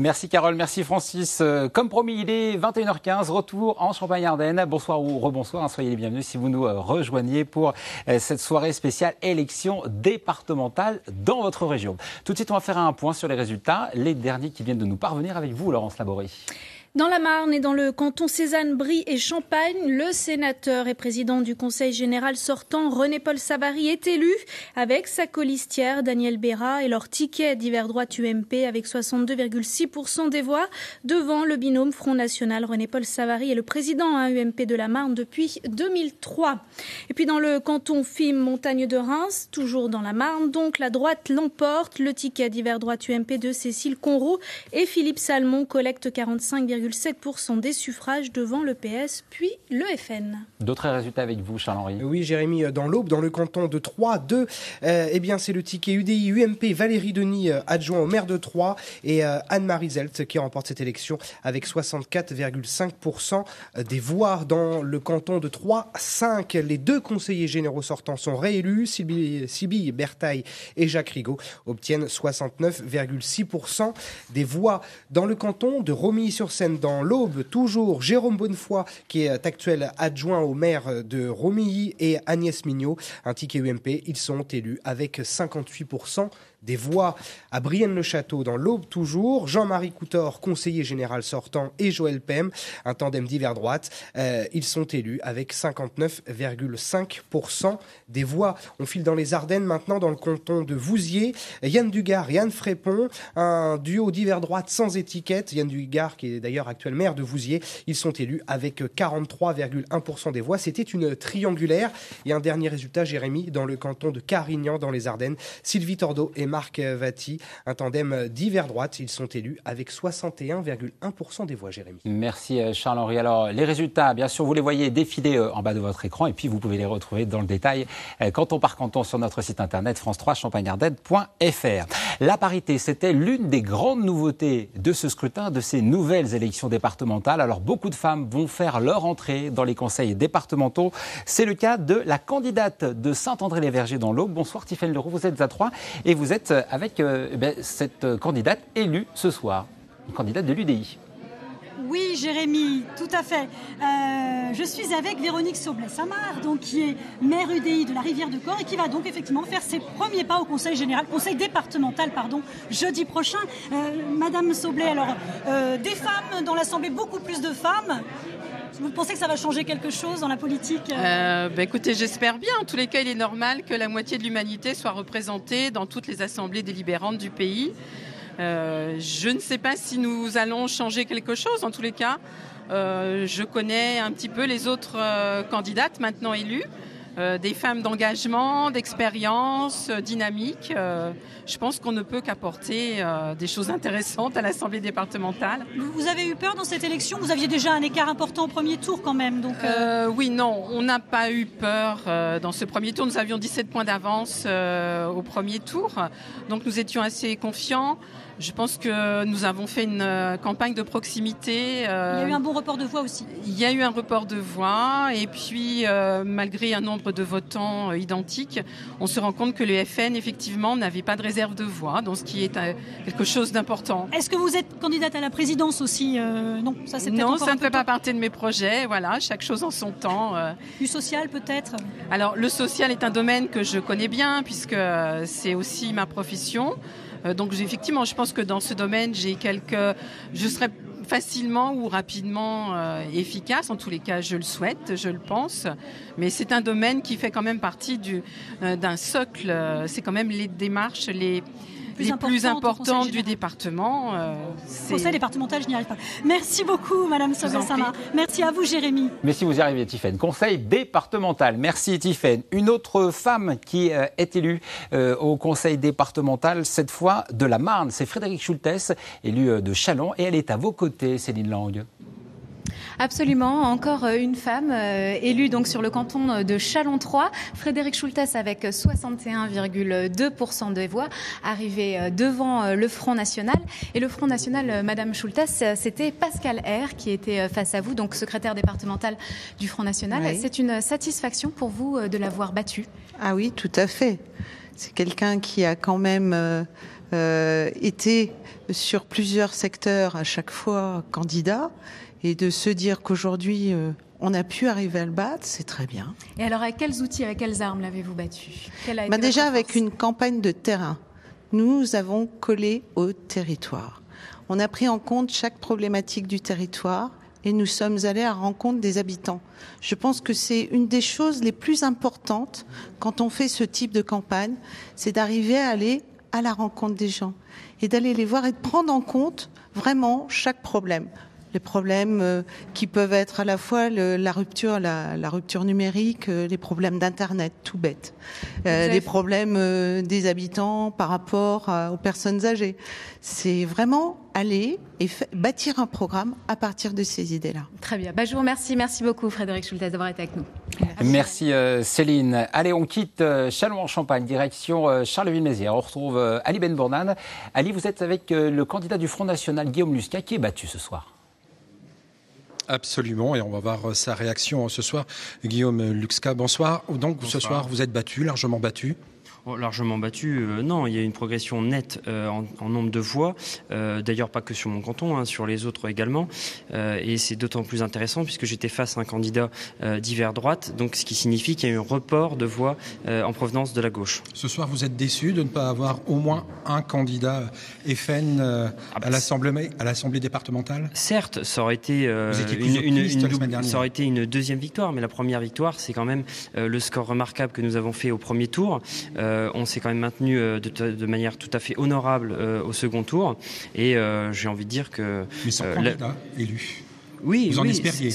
Merci Carole, merci Francis. Comme promis, il est 21h15, retour en Champagne-Ardenne. Bonsoir ou rebonsoir, soyez les bienvenus si vous nous rejoignez pour cette soirée spéciale élection départementale dans votre région. Tout de suite, on va faire un point sur les résultats, les derniers qui viennent de nous parvenir avec vous, Laurence Laborie. Dans la Marne et dans le canton Cézanne, Brie et Champagne, le sénateur et président du Conseil général sortant, René-Paul Savary, est élu avec sa colistière Danielle Béra et leur ticket divers droite UMP avec 62,6% des voix devant le binôme Front National. René-Paul Savary est le président UMP de la Marne depuis 2003. Et puis dans le canton FIM Montagne de Reims, toujours dans la Marne, donc la droite l'emporte. Le ticket divers droite UMP de Cécile Conroux et Philippe Salmon collecte 45,7% des suffrages devant le PS, puis le FN. D'autres résultats avec vous, Charles-Henri? Oui, Jérémy, dans l'Aube, dans le canton de Troyes, c'est le ticket UDI UMP Valérie Denis, adjoint au maire de Troyes, et Anne-Marie Zelt qui remporte cette élection avec 64,5% des voix. Dans le canton de Troyes, 5, les deux conseillers généraux sortants sont réélus. Sybille Bertaille et Jacques Rigaud obtiennent 69,6% des voix. Dans le canton de Romilly-sur-Seine, dans l'Aube, toujours Jérôme Bonnefoy, qui est actuel adjoint au maire de Romilly, et Agnès Mignot, un ticket UMP. Ils sont élus avec 58% des voix. À Brienne-le-Château, dans l'Aube toujours, Jean-Marie Coutor, conseiller général sortant, et Joël Pem, un tandem divers droite. Ils sont élus avec 59,5% des voix. On file dans les Ardennes maintenant, dans le canton de Vouziers. Yann Dugard, Yann Frépon, un duo divers droite sans étiquette. Yann Dugard, qui est d'ailleurs actuel maire de Vouziers, ils sont élus avec 43,1% des voix. C'était une triangulaire. Et un dernier résultat, Jérémy, dans le canton de Carignan, dans les Ardennes. Sylvie Tordeau et Marc Vati, un tandem divers droite. Ils sont élus avec 61,1% des voix, Jérémy. Merci Charles-Henri. Alors, les résultats, bien sûr, vous les voyez défiler en bas de votre écran et puis vous pouvez les retrouver dans le détail canton par canton sur notre site internet france3champagneardenne.fr. La parité, c'était l'une des grandes nouveautés de ce scrutin, de ces nouvelles élections départementales. Alors, beaucoup de femmes vont faire leur entrée dans les conseils départementaux. C'est le cas de la candidate de Saint-André-les-Vergers dans l'Aube. Bonsoir Tiffaine Leroux, vous êtes à Troyes et vous êtes avec cette candidate élue ce soir, une candidate de l'UDI. Oui, Jérémy, tout à fait. Je suis avec Véronique Saublé-Samar, donc qui est maire UDI de la Rivière-de-Corps et qui va donc effectivement faire ses premiers pas au conseil départemental, jeudi prochain. Madame Saublé, alors des femmes dans l'Assemblée, beaucoup plus de femmes. Vous pensez que ça va changer quelque chose dans la politique Écoutez, j'espère bien. En tous les cas, il est normal que la moitié de l'humanité soit représentée dans toutes les assemblées délibérantes du pays. Je ne sais pas si nous allons changer quelque chose. En tous les cas, je connais un petit peu les autres candidates maintenant élues. Des femmes d'engagement, d'expérience, dynamiques. Je pense qu'on ne peut qu'apporter des choses intéressantes à l'Assemblée départementale. Vous avez eu peur dans cette élection? Vous aviez déjà un écart important au premier tour quand même. Donc Oui, non, on n'a pas eu peur dans ce premier tour. Nous avions 17 points d'avance au premier tour. Donc nous étions assez confiants. Je pense que nous avons fait une campagne de proximité. Il y a eu un bon report de voix aussi. Il y a eu un report de voix et puis malgré un nombre de votants identiques, on se rend compte que le FN effectivement n'avait pas de réserve de voix, donc ce qui est quelque chose d'important. Est-ce que vous êtes candidate à la présidence aussi? Non, ça c'est peut-être non, encore ça un ne peu fait pas partie de mes projets. Voilà, chaque chose en son temps. Du social peut-être? Alors le social est un domaine que je connais bien puisque c'est aussi ma profession. Donc effectivement, je pense que dans ce domaine, je serai facilement ou rapidement efficace. En tous les cas, je le souhaite, je le pense. Mais c'est un domaine qui fait quand même partie d'un socle. C'est quand même les démarches les plus importantes du département. Conseil départemental, je n'y arrive pas. Merci beaucoup, Madame Saublé-Samar. Merci à vous, Jérémy. Mais si vous y arrivez, Tiffaine. Conseil départemental. Merci, Tiffaine. Une autre femme qui est élue au conseil départemental, cette fois de la Marne, c'est Frédérique Schultes, élue de Châlons. Et elle est à vos côtés, Céline Lang. Absolument, encore une femme élue donc sur le canton de Châlons-3, Frédérique Schultes avec 61,2% des voix, arrivée devant le Front National. Et le Front National, Madame Schultes, c'était Pascal R qui était face à vous, donc secrétaire départemental du Front National. Oui. C'est une satisfaction pour vous de l'avoir battue? Ah oui, tout à fait. C'est quelqu'un qui a quand même été sur plusieurs secteurs à chaque fois candidat, et de se dire qu'aujourd'hui on a pu arriver à le battre, c'est très bien. Et alors, avec quels outils, avec quelles armes l'avez-vous battu? Déjà avec une campagne de terrain. Nous avons collé au territoire. On a pris en compte chaque problématique du territoire et nous sommes allés à la rencontre des habitants. Je pense que c'est une des choses les plus importantes quand on fait ce type de campagne, c'est d'arriver à aller à la rencontre des gens et d'aller les voir et de prendre en compte vraiment chaque problème. Les problèmes qui peuvent être à la fois la rupture numérique, les problèmes d'Internet, tout bête, les problèmes des habitants par rapport aux personnes âgées. C'est vraiment aller et bâtir un programme à partir de ces idées-là. Très bien. Je vous remercie. Merci beaucoup, Frédéric Schultes, d'avoir été avec nous. Merci Céline. Allez, on quitte Châlons-en-Champagne, direction Charleville-Mézières. On retrouve Ali Benbournane. Ali, vous êtes avec le candidat du Front National, Guillaume Lusca, qui est battu ce soir. Absolument, et on va voir sa réaction ce soir. Guillaume Lusca, bonsoir. Donc bonsoir. Ce soir, vous êtes battu, largement battu. Largement battu, non, il y a une progression nette en nombre de voix, d'ailleurs pas que sur mon canton, sur les autres également, et c'est d'autant plus intéressant puisque j'étais face à un candidat d'hiver droite, donc ce qui signifie qu'il y a eu un report de voix en provenance de la gauche. Ce soir, vous êtes déçu de ne pas avoir au moins un candidat FN à l'Assemblée départementale ? Certes, ça aurait été une deuxième victoire, mais la première victoire, c'est quand même le score remarquable que nous avons fait au premier tour. On s'est quand même maintenu de manière tout à fait honorable au second tour. Et j'ai envie de dire que... Mais sans candidat élu. Oui, vous en espériez.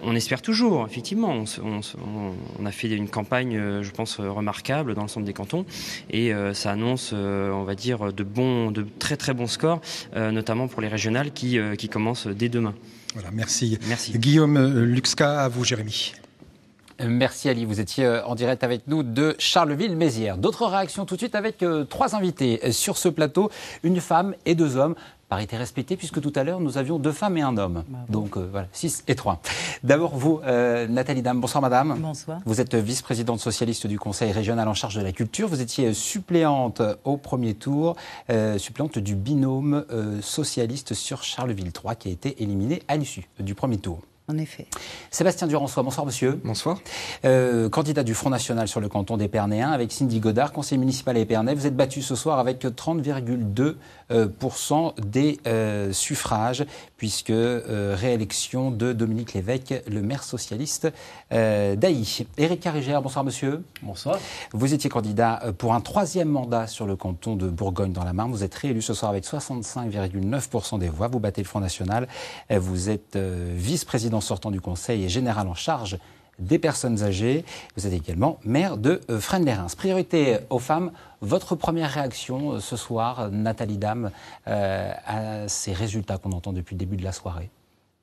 On espère toujours, effectivement. On a fait une campagne, je pense, remarquable dans l'ensemble des cantons. Et ça annonce, on va dire, de très très bons scores, notamment pour les régionales qui commencent dès demain. Voilà, merci. Guillaume Lusca, à vous, Jérémy. Merci Ali, vous étiez en direct avec nous de Charleville-Mézières. D'autres réactions tout de suite avec 3 invités sur ce plateau, une femme et 2 hommes. Parité respectée puisque tout à l'heure nous avions 2 femmes et un homme. Donc voilà, 6 et 3. D'abord vous, Nathalie Dame. Bonsoir madame. Bonsoir. Vous êtes vice-présidente socialiste du Conseil régional en charge de la culture. Vous étiez suppléante au premier tour, suppléante du binôme socialiste sur Charleville 3 qui a été éliminé à l'issue du premier tour. En effet. Sébastien Durançois, bonsoir monsieur. Bonsoir. Candidat du Front National sur le canton d'Épernay 1 avec Cindy Godard, conseiller municipal à Épernay. Vous êtes battu ce soir avec 30,2% des suffrages, puisque réélection de Dominique Lévesque, le maire socialiste d'Ailly. Éric Carrigère, bonsoir monsieur. Bonsoir. Vous étiez candidat pour un 3e mandat sur le canton de Bourgogne dans la Marne. Vous êtes réélu ce soir avec 65,9% des voix. Vous battez le Front National. Vous êtes vice-président sortant du Conseil et général en charge des personnes âgées. Vous êtes également maire de Fresnes-les-Reims. Priorité aux femmes. Votre première réaction ce soir, Nathalie Dame, à ces résultats qu'on entend depuis le début de la soirée?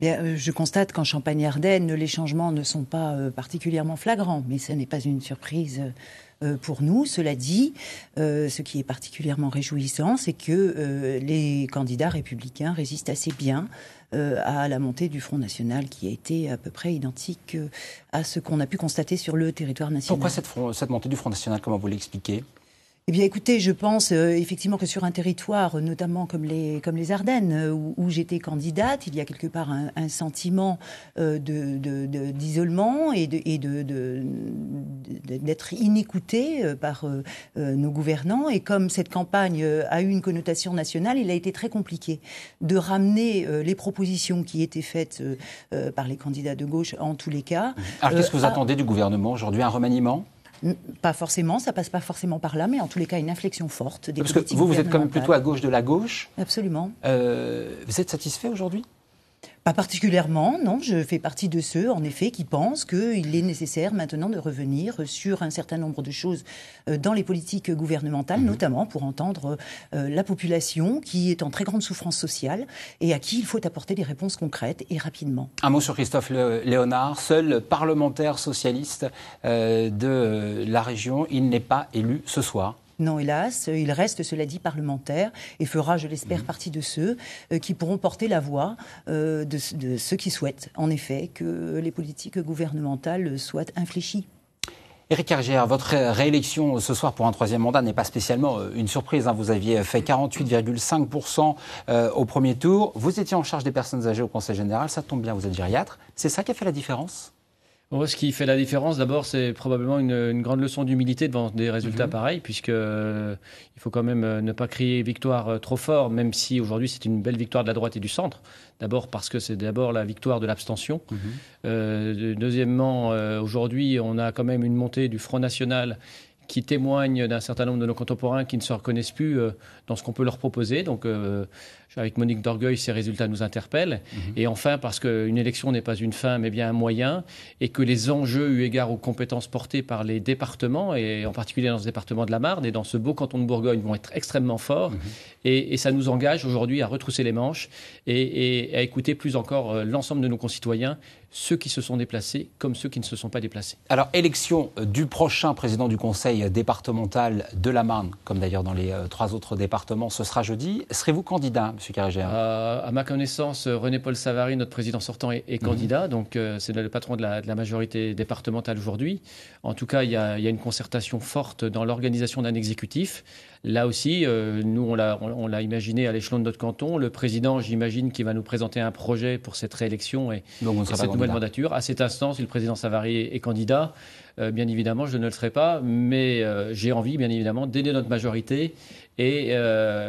Bien, je constate qu'en Champagne-Ardenne, les changements ne sont pas particulièrement flagrants, mais ce n'est pas une surprise pour nous. Cela dit, ce qui est particulièrement réjouissant, c'est que les candidats républicains résistent assez bien à la montée du Front National qui a été à peu près identique à ce qu'on a pu constater sur le territoire national. Pourquoi cette montée du Front National, comment vous l'expliquez ? Eh bien, écoutez, je pense effectivement que sur un territoire, notamment comme les Ardennes, où j'étais candidate, il y a quelque part un sentiment d'isolement et d'être inécouté par nos gouvernants. Et comme cette campagne a eu une connotation nationale, il a été très compliqué de ramener les propositions qui étaient faites par les candidats de gauche, en tous les cas. Alors, qu'est-ce que vous attendez du gouvernement aujourd'hui? Un remaniement? Pas forcément, ça passe pas forcément par là, mais en tous les cas une inflexion forte des politiques gouvernementales. Parce que vous êtes quand même plutôt à gauche de la gauche. Absolument. Vous êtes satisfait aujourd'hui? Pas particulièrement, non. Je fais partie de ceux, en effet, qui pensent qu'il est nécessaire maintenant de revenir sur un certain nombre de choses dans les politiques gouvernementales, notamment pour entendre la population qui est en très grande souffrance sociale et à qui il faut apporter des réponses concrètes et rapidement. Un mot sur Christophe Léonard, seul parlementaire socialiste de la région. Il n'est pas élu ce soir. Non, hélas, il reste, cela dit, parlementaire et fera, je l'espère, partie de ceux qui pourront porter la voix de ceux qui souhaitent, en effet, que les politiques gouvernementales soient infléchies. Éric Kergère, votre réélection ce soir pour un troisième mandat n'est pas spécialement une surprise. Vous aviez fait 48,5% au premier tour. Vous étiez en charge des personnes âgées au Conseil général. Ça tombe bien, vous êtes gériatre. C'est ça qui a fait la différence ? Ce qui fait la différence, d'abord, c'est probablement une grande leçon d'humilité devant des résultats pareils, puisque il faut quand même ne pas crier victoire trop fort, même si aujourd'hui c'est une belle victoire de la droite et du centre. D'abord parce que c'est d'abord la victoire de l'abstention. Deuxièmement, aujourd'hui, on a quand même une montée du Front National qui témoigne d'un certain nombre de nos contemporains qui ne se reconnaissent plus dans ce qu'on peut leur proposer. Donc, avec Monique d'Orgueil, ces résultats nous interpellent. Et enfin, parce qu'une élection n'est pas une fin, mais bien un moyen, et que les enjeux, eu égard aux compétences portées par les départements, et en particulier dans ce département de la Marne et dans ce beau canton de Bourgogne, vont être extrêmement forts. Et ça nous engage aujourd'hui à retrousser les manches et à écouter plus encore l'ensemble de nos concitoyens, ceux qui se sont déplacés comme ceux qui ne se sont pas déplacés. Alors, élection du prochain président du conseil départemental de la Marne, comme d'ailleurs dans les 3 autres départements, ce sera jeudi. Serez-vous candidat, M. Kergère ? À ma connaissance, René-Paul Savary, notre président sortant, est candidat. Donc, c'est le patron de la majorité départementale aujourd'hui. En tout cas, il y a une concertation forte dans l'organisation d'un exécutif. Là aussi, nous, on l'a imaginé à l'échelon de notre canton. Le président, j'imagine, qu'il va nous présenter un projet pour cette réélection et cette nouvelle mandature. À cet instant, si le président Savary est candidat, bien évidemment, je ne le serai pas, mais j'ai envie, bien évidemment, d'aider notre majorité. Et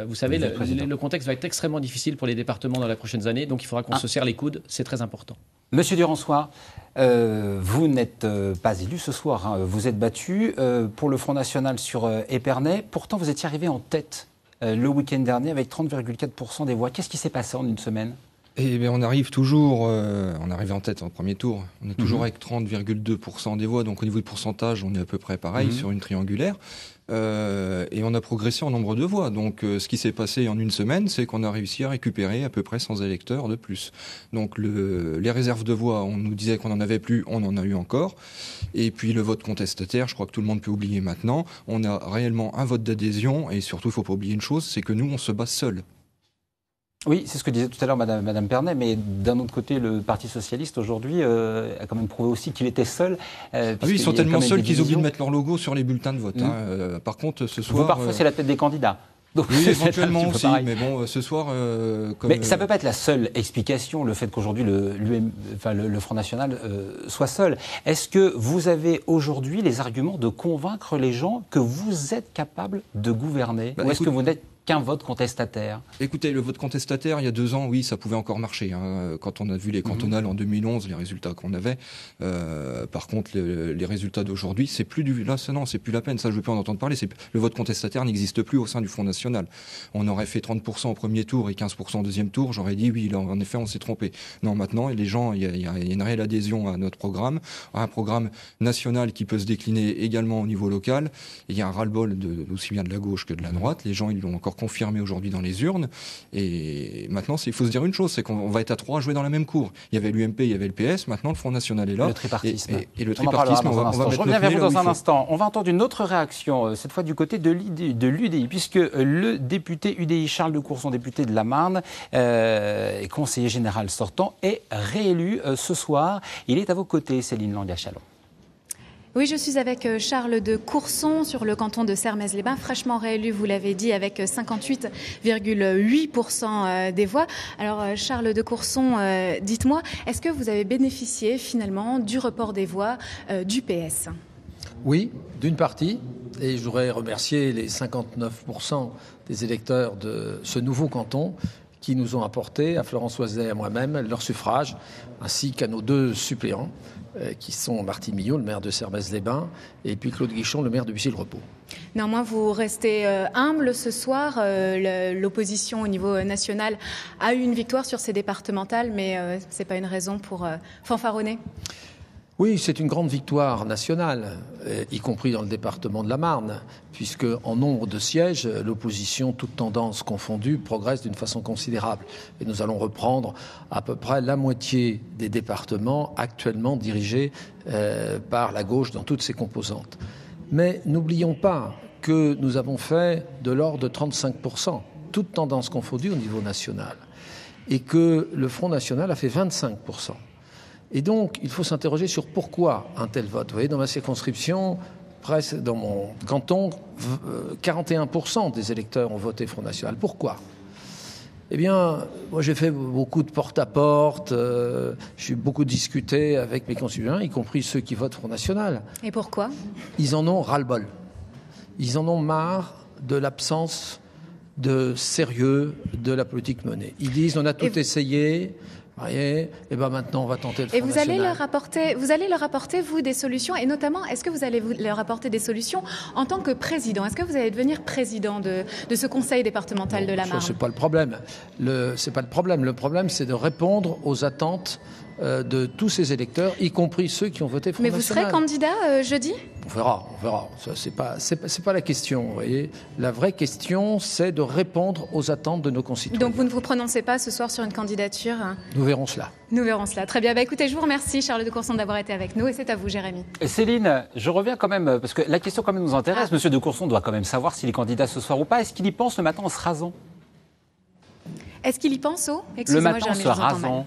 vous savez, le contexte va être extrêmement difficile pour les départements dans les prochaines années, donc il faudra qu'on se serre les coudes, c'est très important. Monsieur Durançois, vous n'êtes pas élu ce soir, vous êtes battu pour le Front National sur Épernay. Pourtant, vous étiez arrivé en tête le week-end dernier avec 30,4% des voix. Qu'est-ce qui s'est passé en une semaine ? Eh bien, on arrive toujours, on arrive en tête en premier tour. On est toujours avec 30,2% des voix, donc au niveau de pourcentage, on est à peu près pareil sur une triangulaire. Et on a progressé en nombre de voix. Donc, ce qui s'est passé en une semaine, c'est qu'on a réussi à récupérer à peu près 100 électeurs de plus. Donc, les réserves de voix, on nous disait qu'on n'en avait plus, on en a eu encore. Et puis, le vote contestataire, je crois que tout le monde peut oublier maintenant. On a réellement un vote d'adhésion. Et surtout, il ne faut pas oublier une chose, c'est que nous, on se bat seuls. Oui, c'est ce que disait tout à l'heure Madame Pernet, mais d'un autre côté, le Parti socialiste aujourd'hui a quand même prouvé aussi qu'il était seul. Oui, ils sont tellement seuls qu'ils oublient de mettre leur logo sur les bulletins de vote. Par contre, ce soir... Vous, parfois, c'est la tête des candidats. Donc, oui, éventuellement aussi, mais bon, ce soir... mais ça ne peut pas être la seule explication, le fait qu'aujourd'hui le Front National soit seul. Est-ce que vous avez aujourd'hui les arguments de convaincre les gens que vous êtes capable de gouverner ? Ou est-ce que vous n'êtes qu'un vote contestataire ? Écoutez, le vote contestataire, il y a 2 ans, oui, ça pouvait encore marcher. Quand on a vu les cantonales en 2011, les résultats qu'on avait. Par contre, les résultats d'aujourd'hui, c'est plus c'est plus la peine. Ça, je ne veux plus en entendre parler. Le vote contestataire n'existe plus au sein du Front National. On aurait fait 30% au premier tour et 15% au deuxième tour. J'aurais dit oui, là, en effet, on s'est trompé. Non, maintenant, les gens, il y a une réelle adhésion à notre programme, à un programme national qui peut se décliner également au niveau local. Et il y a un ras-le-bol aussi bien de la gauche que de la droite. Les gens, ils l'ont encore confirmé aujourd'hui dans les urnes. Et maintenant, il faut se dire une chose, c'est qu'on va être à 3 à jouer dans la même cour. Il y avait l'UMP, il y avait le PS, maintenant le Front National est là. Le tripartisme. Et le tripartisme, on va je reviens vers vous dans un instant. On va entendre une autre réaction, cette fois du côté de l'UDI, puisque le député UDI Charles de Courson, député de la Marne, et conseiller général sortant, est réélu ce soir. Il est à vos côtés, Céline Langachalon. Oui, je suis avec Charles de Courson sur le canton de Sermaize-les-Bains, fraîchement réélu, vous l'avez dit, avec 58,8% des voix. Alors, Charles de Courson, dites-moi, est-ce que vous avez bénéficié finalement du report des voix du PS ? Oui, d'une partie, et je voudrais remercier les 59% des électeurs de ce nouveau canton qui nous ont apporté, à Florence Oiset et à moi-même, leur suffrage, ainsi qu'à nos 2 suppléants, qui sont Martine Millot, le maire de Sermaize-les-Bains, et puis Claude Guichon, le maire de Bussy-le-Repos. Néanmoins, vous restez humble ce soir. L'opposition au niveau national a eu une victoire sur ces départementales, mais ce n'est pas une raison pour fanfaronner ? Oui, c'est une grande victoire nationale, y compris dans le département de la Marne, puisque en nombre de sièges, l'opposition, toutes tendances confondues, progresse d'une façon considérable. Et nous allons reprendre à peu près la moitié des départements actuellement dirigés par la gauche dans toutes ses composantes. Mais n'oublions pas que nous avons fait de l'ordre de 35%, toutes tendances confondues au niveau national, et que le Front National a fait 25%. Et donc, il faut s'interroger sur pourquoi un tel vote. Vous voyez, dans ma circonscription, presque dans mon canton, 41% des électeurs ont voté Front National. Pourquoi ? Eh bien, moi j'ai fait beaucoup de porte-à-porte, j'ai beaucoup discuté avec mes concitoyens, y compris ceux qui votent Front National. Et pourquoi ? Ils en ont ras-le-bol. Ils en ont marre de l'absence de sérieux de la politique menée. Ils disent on a tout essayé. Et ben maintenant on va tenter le Front National. Et vous allez leur apporter vous des solutions, et notamment est-ce que vous allez leur apporter des solutions en tant que président ? Est-ce que vous allez devenir président de ce conseil départemental de la Marne ? C'est pas le problème. C'est pas le problème. Le problème, c'est de répondre aux attentes de tous ces électeurs, y compris ceux qui ont voté Front National. Mais vous serez candidat jeudi ? On verra. Ça, c'est pas la question. Vous voyez, la vraie question, c'est de répondre aux attentes de nos concitoyens. Donc vous ne vous prononcez pas ce soir sur une candidature ? Nous verrons cela. Nous verrons cela. Très bien. Écoutez, je vous remercie, Charles de Courson, d'avoir été avec nous. Et c'est à vous, Jérémy. Céline, je reviens quand même, parce que la question quand même nous intéresse. Monsieur de Courson doit quand même savoir s'il est candidat ce soir ou pas. Est-ce qu'il y pense le matin en se rasant ? Est-ce qu'il y pense le matin en se rasant.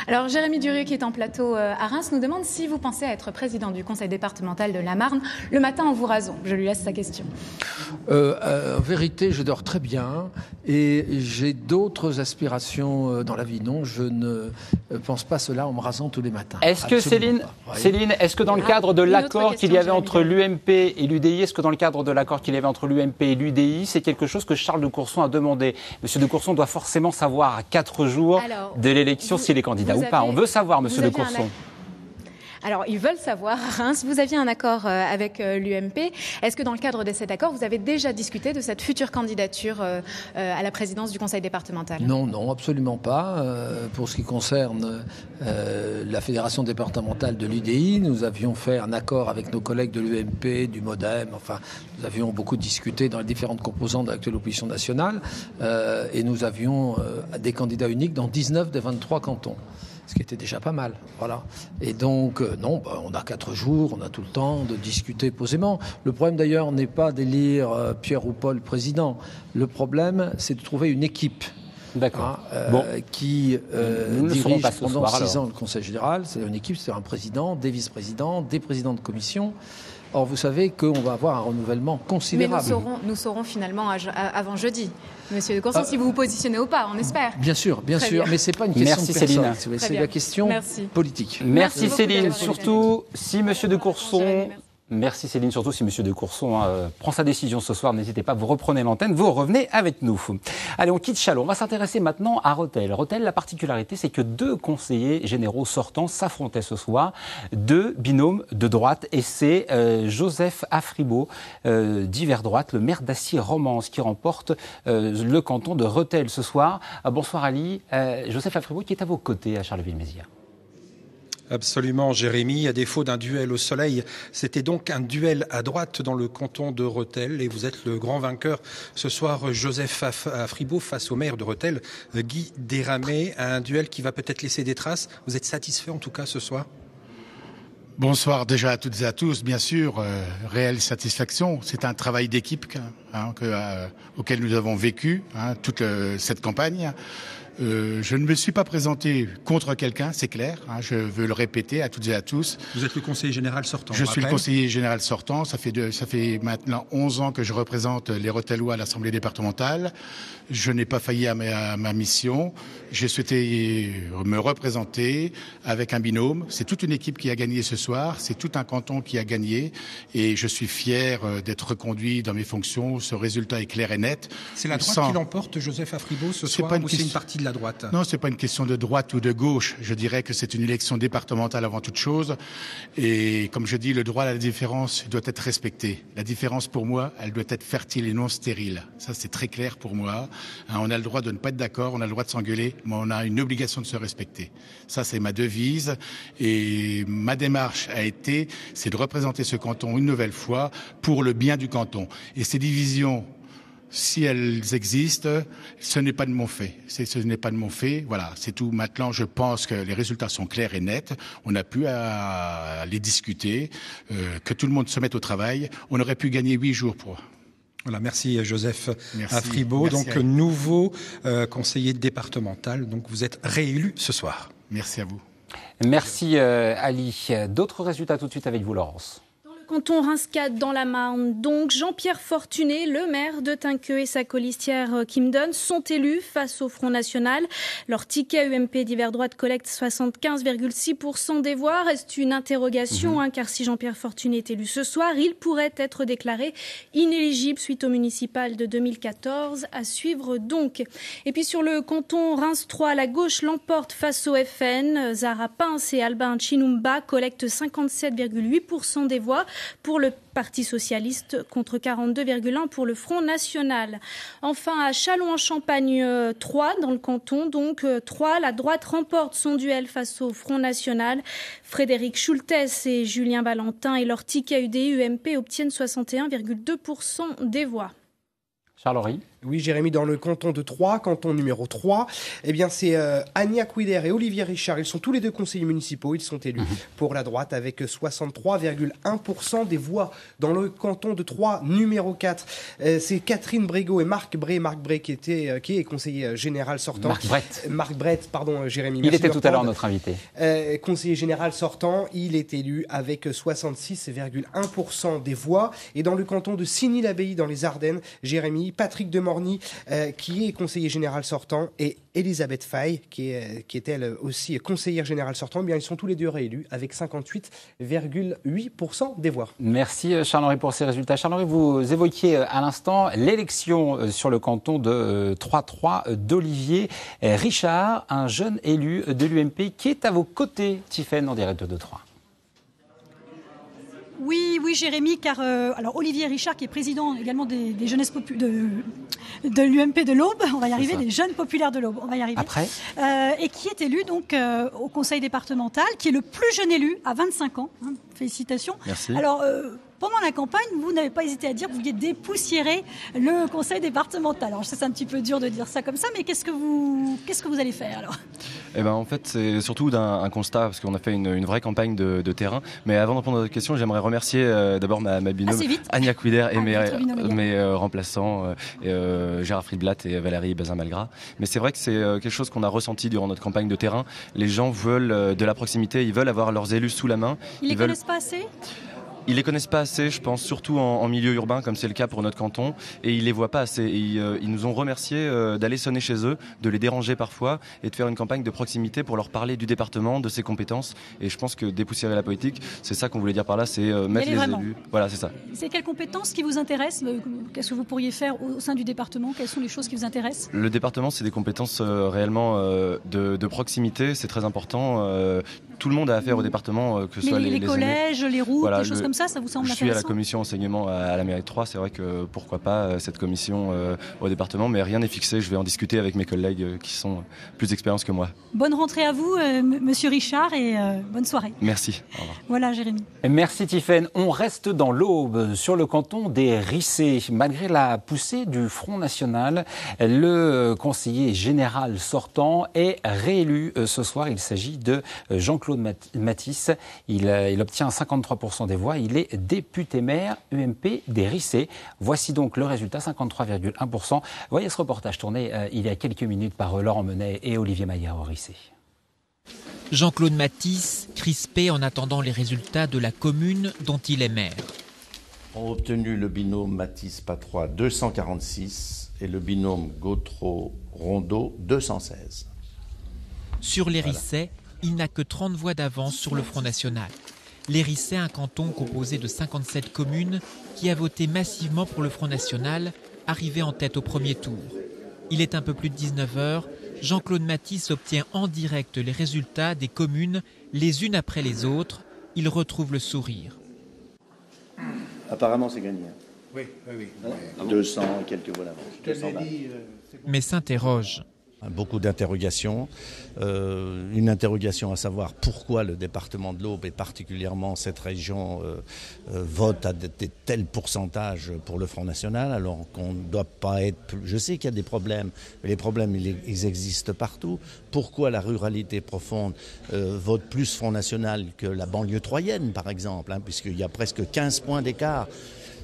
Alors, Jérémy Durieux, qui est en plateau à Reims, nous demande si vous pensez être président du conseil départemental de la Marne le matin en vous rasant. Je lui laisse sa question. En vérité, je dors très bien et j'ai d'autres aspirations dans la vie. Non, je ne pense pas cela en me rasant tous les matins. Est-ce que Céline, est-ce que dans le cadre de l'accord qu'il y avait entre l'UMP et l'UDI, c'est quelque chose que Charles de Courson a demandé ? Monsieur de Courson doit forcément savoir à 4 jours de l'élection s'il est candidat ou pas. On veut savoir, monsieur de Courson. Alors, ils veulent savoir, à Reims, vous aviez un accord avec l'UMP. Est-ce que dans le cadre de cet accord, vous avez déjà discuté de cette future candidature à la présidence du conseil départemental ? Non, absolument pas. Pour ce qui concerne la fédération départementale de l'UDI, nous avions fait un accord avec nos collègues de l'UMP, du MoDem. Enfin, nous avions beaucoup discuté dans les différentes composantes de l'actuelle opposition nationale. Et nous avions des candidats uniques dans 19 des 23 cantons. Ce qui était déjà pas mal, voilà. Et donc, on a 4 jours, on a tout le temps de discuter posément. Le problème d'ailleurs n'est pas d'élire Pierre ou Paul président. Le problème, c'est de trouver une équipe. D'accord. Qui dirige pendant 6 ans le Conseil général. C'est une équipe, c'est un président, des vice-présidents, des présidents de commission. Or, vous savez qu'on va avoir un renouvellement considérable. Mais nous saurons finalement avant jeudi. Monsieur de Courson, si vous vous positionnez ou pas, on espère. Bien sûr. Mais ce n'est pas une question de personne. Céline. C'est la question politique. Merci Céline. Surtout, si Monsieur de Courson... Merci Céline, surtout si Monsieur de Courson prend sa décision ce soir, n'hésitez pas, vous reprenez l'antenne, vous revenez avec nous. Allez, on quitte Châlons, on va s'intéresser maintenant à Rethel. Rethel, la particularité, c'est que 2 conseillers généraux sortants s'affrontaient ce soir, 2 binômes de droite, et c'est Joseph Afribault, d'hiver droite, le maire d'Acier-Romance, qui remporte le canton de Rethel ce soir. Bonsoir Ali, Joseph Afribault qui est à vos côtés à Charleville-Mézières. Absolument, Jérémy. À défaut d'un duel au soleil, c'était donc un duel à droite dans le canton de Rethel. Et vous êtes le grand vainqueur ce soir, Joseph Afribault, face au maire de Rethel, Guy Desramé. Un duel qui va peut-être laisser des traces. Vous êtes satisfait en tout cas ce soir ? Bonsoir déjà à toutes et à tous. Bien sûr, réelle satisfaction. C'est un travail d'équipe auquel nous avons vécu toute cette campagne. Je ne me suis pas présenté contre quelqu'un, c'est clair. Je veux le répéter à toutes et à tous. Vous êtes le conseiller général sortant. Je suis le conseiller général sortant. Ça fait maintenant 11 ans que je représente les Rethellois à l'Assemblée départementale. Je n'ai pas failli à ma mission. J'ai souhaité me représenter avec un binôme. C'est toute une équipe qui a gagné ce soir. C'est tout un canton qui a gagné. Et je suis fier d'être reconduit dans mes fonctions. Ce résultat est clair et net. C'est la droite qui l'emporte, Joseph Afribault, ce soir, ou c'est une partie de la droite ? Non, c'est pas une question de droite ou de gauche. Je dirais que c'est une élection départementale avant toute chose. Et comme je dis, le droit à la différence doit être respecté. La différence, pour moi, elle doit être fertile et non stérile. Ça, c'est très clair pour moi. On a le droit de ne pas être d'accord, on a le droit de s'engueuler, mais on a une obligation de se respecter. Ça, c'est ma devise. Et ma démarche c'est de représenter ce canton une nouvelle fois pour le bien du canton. Et ces divisions, si elles existent, ce n'est pas de mon fait. Ce n'est pas de mon fait. Voilà, c'est tout. Maintenant, je pense que les résultats sont clairs et nets. On a pu les discuter, que tout le monde se mette au travail. On aurait pu gagner 8 jours pour... Voilà, merci Joseph Afribault, donc nouveau conseiller départemental. Donc vous êtes réélu ce soir. Merci à vous. Merci Ali. D'autres résultats tout de suite avec vous, Laurence. Canton Reims-4 dans la Marne. Donc, Jean-Pierre Fortuné, le maire de Tinqueux et sa colistière Kim Dunn sont élus face au Front National. Leur ticket UMP divers droite collecte 75,6% des voix. Reste une interrogation, car si Jean-Pierre Fortuné est élu ce soir, il pourrait être déclaré inéligible suite au municipal de 2014. À suivre donc. Et puis sur le canton Reims 3, la gauche l'emporte face au FN. Zara Pince et Albin Chinumba collectent 57,8% des voix pour le Parti socialiste contre 42,1 pour le Front national. Enfin, à Châlons-en-Champagne 3, dans le canton, donc 3, la droite remporte son duel face au Front national. Frédéric Schultes et Julien Valentin et leur ticket UDI-UMP obtiennent 61,2% des voix. Charles-Henri. Oui, Jérémy, dans le canton de Troyes, canton numéro 3, eh bien, c'est Ania Couider et Olivier Richard. Ils sont tous les deux conseillers municipaux. Ils sont élus pour la droite avec 63,1% des voix. Dans le canton de Troyes, numéro 4, c'est Catherine Brégot et Marc Bré qui est conseiller général sortant. Marc Brett, pardon, Jérémy. Il était tout à l'heure notre invité. Conseiller général sortant, il est élu avec 66,1% des voix. Et dans le canton de Signy-l'Abbaye, dans les Ardennes, Jérémy, Patrick Demorny, qui est conseiller général sortant, et Elisabeth Fay, qui est elle aussi conseillère générale sortant, eh bien, ils sont tous les deux réélus avec 58,8% des voix. Merci Charles-Henri pour ces résultats. Charles-Henri, vous évoquiez à l'instant l'élection sur le canton de 3-3 d'Olivier Richard, un jeune élu de l'UMP qui est à vos côtés, Tiffaine, en direct de 2-3. Oui, Jérémy, car alors Olivier Richard, qui est président également des jeunesses de l'UMP de l'Aube, on va y arriver, des jeunes populaires de l'Aube, on va y arriver. Après et qui est élu donc au conseil départemental, qui est le plus jeune élu à 25 ans. Félicitations. Merci. Alors, pendant la campagne, vous n'avez pas hésité à dire que vous vouliez dépoussiérer le conseil départemental. Alors, je sais, c'est un petit peu dur de dire ça comme ça, mais qu'est-ce que vous allez faire alors ? Eh ben, en fait, c'est surtout un constat, parce qu'on a fait une vraie campagne de terrain. Mais avant de répondre à votre question, j'aimerais remercier d'abord ma binôme Ania Couider et mes remplaçants Gérard Friedblatt et Valérie Bazin-Malgras. Mais c'est vrai que c'est quelque chose qu'on a ressenti durant notre campagne de terrain. Les gens veulent de la proximité, ils veulent avoir leurs élus sous la main. Ils les connaissent pas assez ? Ils les connaissent pas assez, je pense, surtout en milieu urbain, comme c'est le cas pour notre canton, et ils les voient pas assez. Et ils nous ont remercié d'aller sonner chez eux, de les déranger parfois, et de faire une campagne de proximité pour leur parler du département, de ses compétences. Et je pense que dépoussiérer la politique, c'est ça qu'on voulait dire par là, c'est mettre les élus. Voilà, c'est ça. C'est quelles compétences qui vous intéressent ? Qu'est-ce que vous pourriez faire au sein du département ? Quelles sont les choses qui vous intéressent ? Le département, c'est des compétences réellement de proximité, c'est très important. Tout le monde a affaire au département, que ce soit les collèges, les routes, voilà, les choses comme ça vous semble intéressant ? Je suis à la commission enseignement à la mairie de Troyes, c'est vrai que pourquoi pas cette commission au département, mais rien n'est fixé, je vais en discuter avec mes collègues qui sont plus expérience que moi. Bonne rentrée à vous, monsieur Richard, et bonne soirée. Merci, au revoir. Voilà, Jérémy. Merci Tiffaine. On reste dans l'Aube, sur le canton des Rissés. Malgré la poussée du Front National, le conseiller général sortant est réélu ce soir. Il s'agit de Jean-Claude Mathis. Il obtient 53% des voix. Il est député maire UMP des Rissés. Voici donc le résultat, 53,1%. Voyez ce reportage tourné il y a quelques minutes par Laurent Menet et Olivier Maillard au Rissé. Jean-Claude Mathis, crispé en attendant les résultats de la commune dont il est maire. On a obtenu le binôme Mathis-Patrois 246 et le binôme Gautreau-Rondeau 216. Sur les Rissés, il n'a que 30 voix d'avance sur le Front National. Les Rissés, un canton composé de 57 communes qui a voté massivement pour le Front National, arrivé en tête au premier tour. Il est un peu plus de 19h. Jean-Claude Mathis obtient en direct les résultats des communes les unes après les autres. Il retrouve le sourire. Apparemment, c'est gagné. Oui. 200 quelques voix d'avance. Mais s'interroge. Beaucoup d'interrogations. Une interrogation à savoir pourquoi le département de l'Aube et particulièrement cette région vote à de tels pourcentages pour le Front National alors qu'on ne doit pas être... Je sais qu'il y a des problèmes, mais les problèmes ils existent partout. Pourquoi la ruralité profonde vote plus Front National que la banlieue troyenne par exemple, puisqu'il y a presque 15 points d'écart.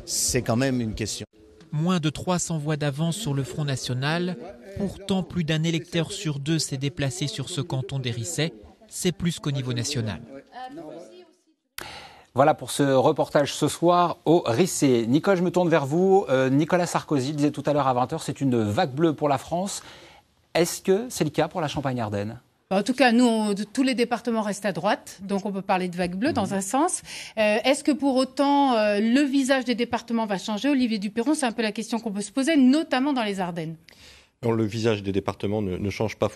C'est quand même une question. Moins de 300 voix d'avance sur le Front National. Pourtant, plus d'un électeur sur deux s'est déplacé sur ce canton des Rissés. c'est plus qu'au niveau national. Voilà pour ce reportage ce soir au RICE. Nicole, je me tourne vers vous. Nicolas Sarkozy disait tout à l'heure à 20h, c'est une vague bleue pour la France. Est-ce que c'est le cas pour la Champagne-Ardenne ? En tout cas, nous, tous les départements restent à droite, donc on peut parler de vague bleue dans un sens. Est-ce que pour autant le visage des départements va changer ? Olivier Duperron, c'est un peu la question qu'on peut se poser, notamment dans les Ardennes. Le visage des départements ne change pas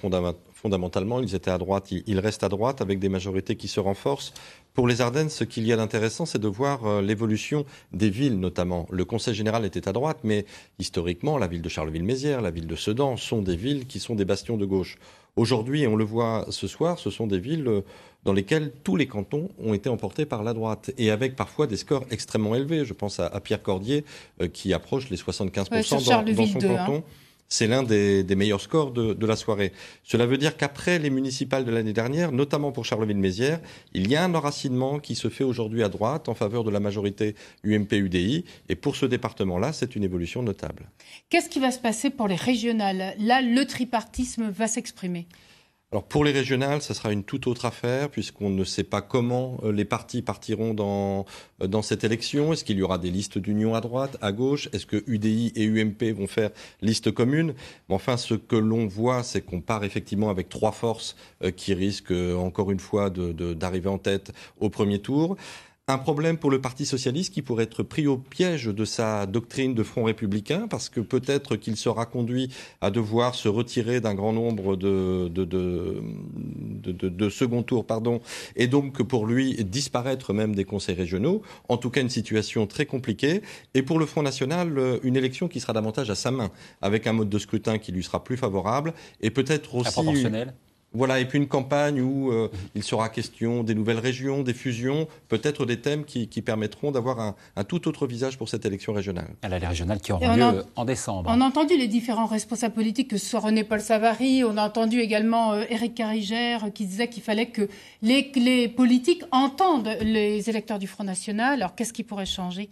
fondamentalement. Ils étaient à droite, ils restent à droite avec des majorités qui se renforcent. Pour les Ardennes, ce qu'il y a d'intéressant, c'est de voir l'évolution des villes notamment. Le Conseil général était à droite, mais historiquement, la ville de Charleville-Mézières, la ville de Sedan sont des villes qui sont des bastions de gauche. Aujourd'hui, et on le voit ce soir, ce sont des villes dans lesquelles tous les cantons ont été emportés par la droite et avec parfois des scores extrêmement élevés. Je pense à Pierre Cordier qui approche les 75% dans son canton. C'est l'un des meilleurs scores de la soirée. Cela veut dire qu'après les municipales de l'année dernière, notamment pour Charleville-Mézières, il y a un enracinement qui se fait aujourd'hui à droite en faveur de la majorité UMP-UDI. Et pour ce département-là, c'est une évolution notable. Qu'est-ce qui va se passer pour les régionales ? Là, le tripartisme va s'exprimer. Alors pour les régionales, ça sera une toute autre affaire puisqu'on ne sait pas comment les partis partiront dans cette élection. Est-ce qu'il y aura des listes d'union à droite, à gauche ? Est-ce que UDI et UMP vont faire liste commune ? Mais enfin, ce que l'on voit, c'est qu'on part effectivement avec trois forces qui risquent encore une fois d'arriver en tête au premier tour. Un problème pour le Parti socialiste qui pourrait être pris au piège de sa doctrine de front républicain parce que peut-être qu'il sera conduit à devoir se retirer d'un grand nombre de second tour, et donc pour lui disparaître même des conseils régionaux. En tout cas, une situation très compliquée. Et pour le Front National, une élection qui sera davantage à sa main, avec un mode de scrutin qui lui sera plus favorable et peut-être aussi... proportionnel. Voilà, et puis une campagne où il sera question des nouvelles régions, des fusions, peut-être des thèmes qui permettront d'avoir un tout autre visage pour cette élection régionale. Les régionales qui auront lieu en décembre. On a entendu les différents responsables politiques, que ce soit René-Paul Savary, on a entendu également Éric Carigère qui disait qu'il fallait que les politiques entendent les électeurs du Front National. Alors qu'est-ce qui pourrait changer ?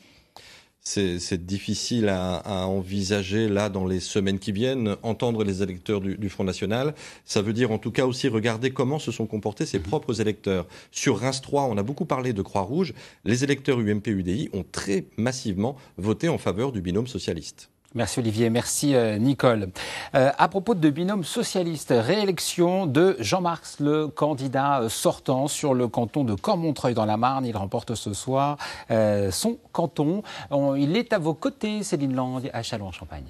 C'est difficile à envisager là dans les semaines qui viennent, entendre les électeurs du Front National. Ça veut dire en tout cas aussi regarder comment se sont comportés ses propres électeurs. Sur Reims 3, on a beaucoup parlé de Croix-Rouge. Les électeurs UMP-UDI ont très massivement voté en faveur du binôme socialiste. Merci Olivier, merci Nicole. À propos de binôme socialiste, réélection de Jean Marx, le candidat sortant sur le canton de Cormontreuil dans la Marne. Il remporte ce soir son canton. Il est à vos côtés, Céline Lang, à Châlons-en-Champagne.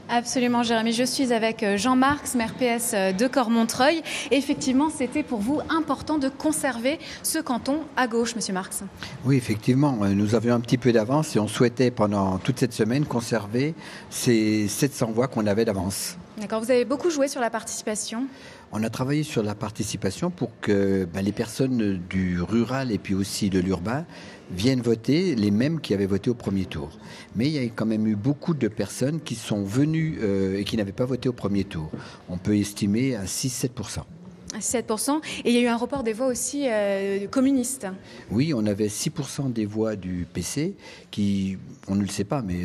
Absolument, Jérémy. Je suis avec Jean Marx, maire PS de Cormontreuil. Effectivement, c'était pour vous important de conserver ce canton à gauche, Monsieur Marx. Oui, effectivement. Nous avions un petit peu d'avance et on souhaitait pendant toute cette semaine conserver ces 700 voix qu'on avait d'avance. D'accord. Vous avez beaucoup joué sur la participation ? On a travaillé sur la participation pour que les personnes du rural et puis aussi de l'urbain viennent voter, les mêmes qui avaient voté au premier tour. Mais il y a quand même eu beaucoup de personnes qui sont venues et qui n'avaient pas voté au premier tour. On peut estimer à 6-7%. 7%. Et il y a eu un report des voix aussi communistes. Oui, on avait 6% des voix du PC qui, on ne le sait pas, mais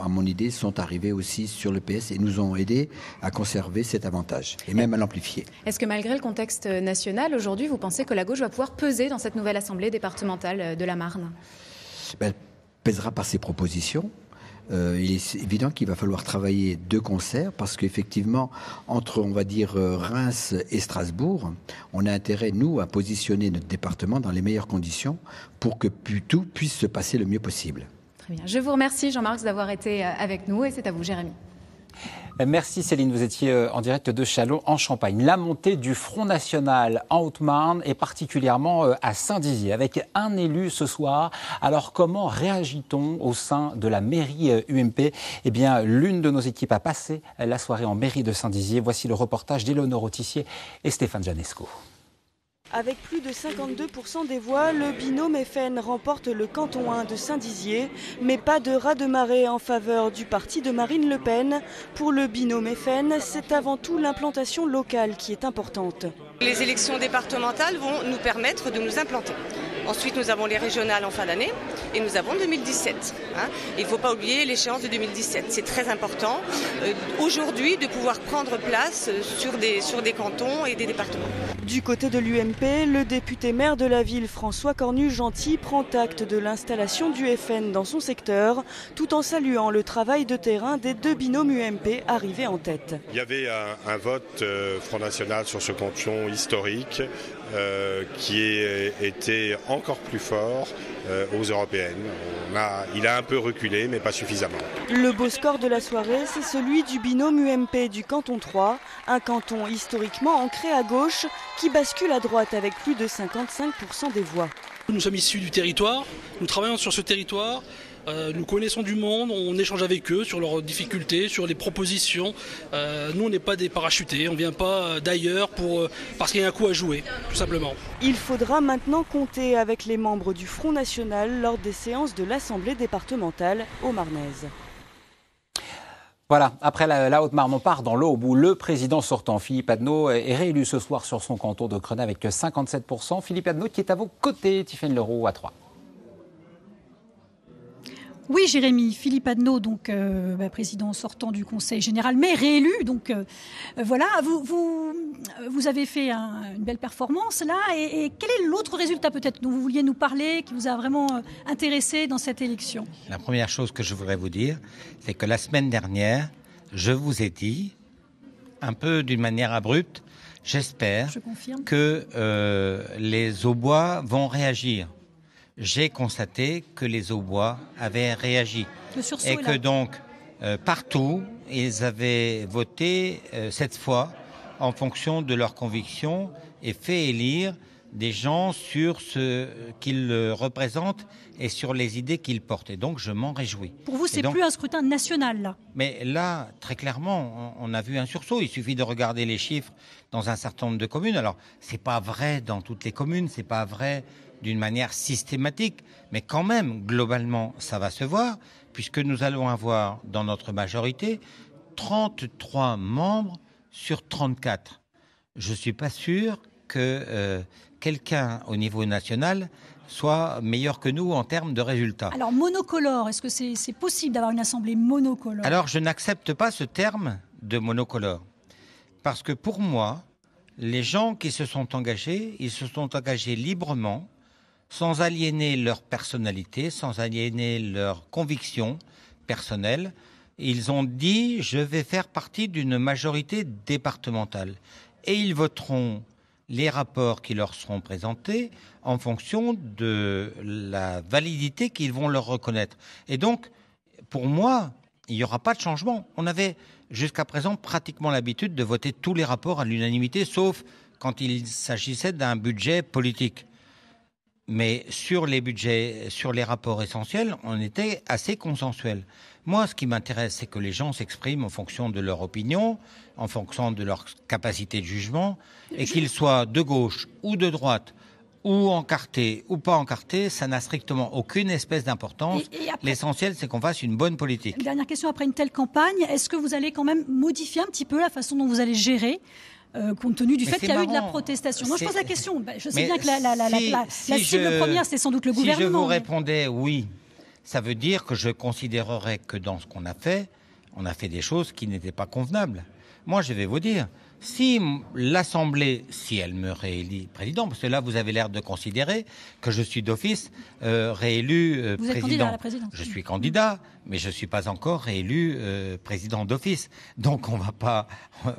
à mon idée, sont arrivées aussi sur le PS et nous ont aidés à conserver cet avantage et même à l'amplifier. Est-ce que malgré le contexte national, aujourd'hui, vous pensez que la gauche va pouvoir peser dans cette nouvelle assemblée départementale de la Marne ? Elle pèsera par ses propositions. Il est évident qu'il va falloir travailler de concert parce qu'effectivement, entre, on va dire, Reims et Strasbourg, on a intérêt, nous, à positionner notre département dans les meilleures conditions pour que tout puisse se passer le mieux possible. Très bien. Je vous remercie, Jean-Marc, d'avoir été avec nous et c'est à vous, Jérémy. Merci Céline, vous étiez en direct de Châlons en Champagne. La montée du Front National en Haute-Marne et particulièrement à Saint-Dizier avec un élu ce soir. Alors comment réagit-on au sein de la mairie UMP ? Eh bien, l'une de nos équipes a passé la soirée en mairie de Saint-Dizier. Voici le reportage d'Éléonore Autissier et Stéphane Janesco. Avec plus de 52% des voix, le binôme FN remporte le canton 1 de Saint-Dizier, mais pas de raz-de-marée en faveur du parti de Marine Le Pen. Pour le binôme FN, c'est avant tout l'implantation locale qui est importante. Les élections départementales vont nous permettre de nous implanter. Ensuite, nous avons les régionales en fin d'année et nous avons 2017. Il ne faut pas oublier l'échéance de 2017. C'est très important aujourd'hui de pouvoir prendre place sur des cantons et des départements. Du côté de l'UMP, le député maire de la ville François Cornu-Gentil prend acte de l'installation du FN dans son secteur, tout en saluant le travail de terrain des 2 binômes UMP arrivés en tête. Il y avait un vote Front National sur ce canton historique qui était encore plus fort aux européennes. Il a un peu reculé, mais pas suffisamment. Le beau score de la soirée, c'est celui du binôme UMP du canton 3, un canton historiquement ancré à gauche qui bascule à droite avec plus de 55% des voix. Nous sommes issus du territoire, nous travaillons sur ce territoire. Nous connaissons du monde, on échange avec eux sur leurs difficultés, sur les propositions. Nous, on n'est pas des parachutés, on ne vient pas d'ailleurs parce qu'il y a un coup à jouer, tout simplement. Il faudra maintenant compter avec les membres du Front National lors des séances de l'Assemblée départementale au Marnaise. Voilà, après la Haute-Marne, on part dans l'Aube où le président sortant, Philippe Adnot, est réélu ce soir sur son canton de Crenay avec 57%. Philippe Adnot qui est à vos côtés, Tiffaine Leroux à 3. Oui, Jérémy, Philippe Adnot, donc président sortant du Conseil général, mais réélu. Donc voilà, vous avez fait une belle performance là. Et quel est l'autre résultat peut-être dont vous vouliez nous parler, qui vous a vraiment intéressé dans cette élection ? La première chose que je voudrais vous dire, c'est que la semaine dernière, je vous ai dit, un peu d'une manière abrupte, j'espère que les Aubois vont réagir. J'ai constaté que les Aubois avaient réagi et que donc partout ils avaient voté cette fois en fonction de leurs convictions et fait élire des gens sur ce qu'ils représentent et sur les idées qu'ils portent. Et donc je m'en réjouis. Pour vous, c'est plus un scrutin national là ? Mais là, très clairement, on a vu un sursaut. Il suffit de regarder les chiffres dans un certain nombre de communes. Alors, c'est pas vrai dans toutes les communes, c'est pas vrai d'une manière systématique, mais quand même, globalement, ça va se voir, puisque nous allons avoir, dans notre majorité, 33 membres sur 34. Je ne suis pas sûr que quelqu'un au niveau national soit meilleur que nous en termes de résultats. Alors, monocolore, est-ce que c'est possible d'avoir une assemblée monocolore ? Alors, je n'accepte pas ce terme de monocolore, parce que pour moi, les gens qui se sont engagés, ils se sont engagés librement, sans aliéner leur personnalité, sans aliéner leurs convictions personnelles. Ils ont dit « je vais faire partie d'une majorité départementale ». Et ils voteront les rapports qui leur seront présentés en fonction de la validité qu'ils vont leur reconnaître. Et donc, pour moi, il n'y aura pas de changement. On avait jusqu'à présent pratiquement l'habitude de voter tous les rapports à l'unanimité, sauf quand il s'agissait d'un budget politique. Mais sur les budgets, sur les rapports essentiels, on était assez consensuel. Moi, ce qui m'intéresse, c'est que les gens s'expriment en fonction de leur opinion, en fonction de leur capacité de jugement, et qu'ils soient de gauche ou de droite, ou encartés ou pas encartés, ça n'a strictement aucune espèce d'importance. L'essentiel, c'est qu'on fasse une bonne politique. Une dernière question, après une telle campagne, est-ce que vous allez quand même modifier un petit peu la façon dont vous allez gérer compte tenu du fait qu'il y a eu de la protestation. Moi, je pose la question. Je sais bien que la cible première, c'est sans doute le gouvernement. Si je vous répondais oui, ça veut dire que je considérerais que dans ce qu'on a fait, on a fait des choses qui n'étaient pas convenables. Moi, je vais vous dire, si l'Assemblée, si elle me réélit président, parce que là, vous avez l'air de considérer que je suis d'office réélu vous êtes candidat à la présidence. Je suis candidat, mais je ne suis pas encore réélu président d'office. Donc, on ne va pas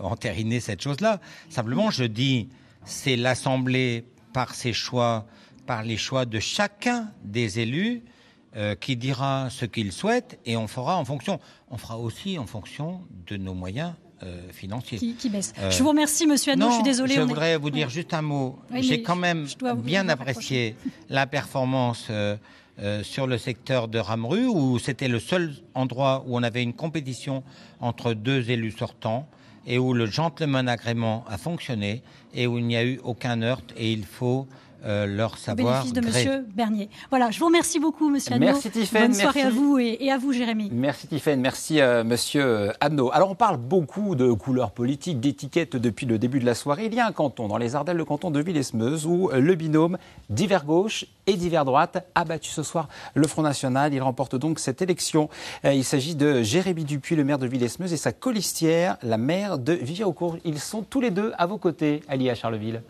entériner cette chose-là. Simplement, je dis, c'est l'Assemblée, par ses choix, par les choix de chacun des élus, qui dira ce qu'il souhaite, et on fera en fonction. On fera aussi en fonction de nos moyens financiers. Qui baisse. Je vous remercie, monsieur Adnot, je suis désolée. Je voudrais vous dire juste un mot. Oui, j'ai quand même bien apprécié la performance sur le secteur de Rameru, où c'était le seul endroit où on avait une compétition entre deux élus sortants, et où le gentleman agreement a fonctionné, et où il n'y a eu aucun heurt, et il faut leur savoir. Au bénéfice de Monsieur Bernier. Voilà, je vous remercie beaucoup, Monsieur Adno. Merci Tiffaine. Bonne soirée à vous et à vous, Jérémy. Merci Tiffaine, merci Monsieur Adno. Alors on parle beaucoup de couleurs politiques, d'étiquettes depuis le début de la soirée. Il y a un canton dans les Ardennes, le canton de Villesmeuse, où le binôme d'hiver gauche et d'hiver droite a battu ce soir le Front National. Il remporte donc cette élection. Il s'agit de Jérémy Dupuis, le maire de Villesmeuse, et sa colistière, la maire de Viviers-au-Court. Ils sont tous les deux à vos côtés, Ali à Charleville.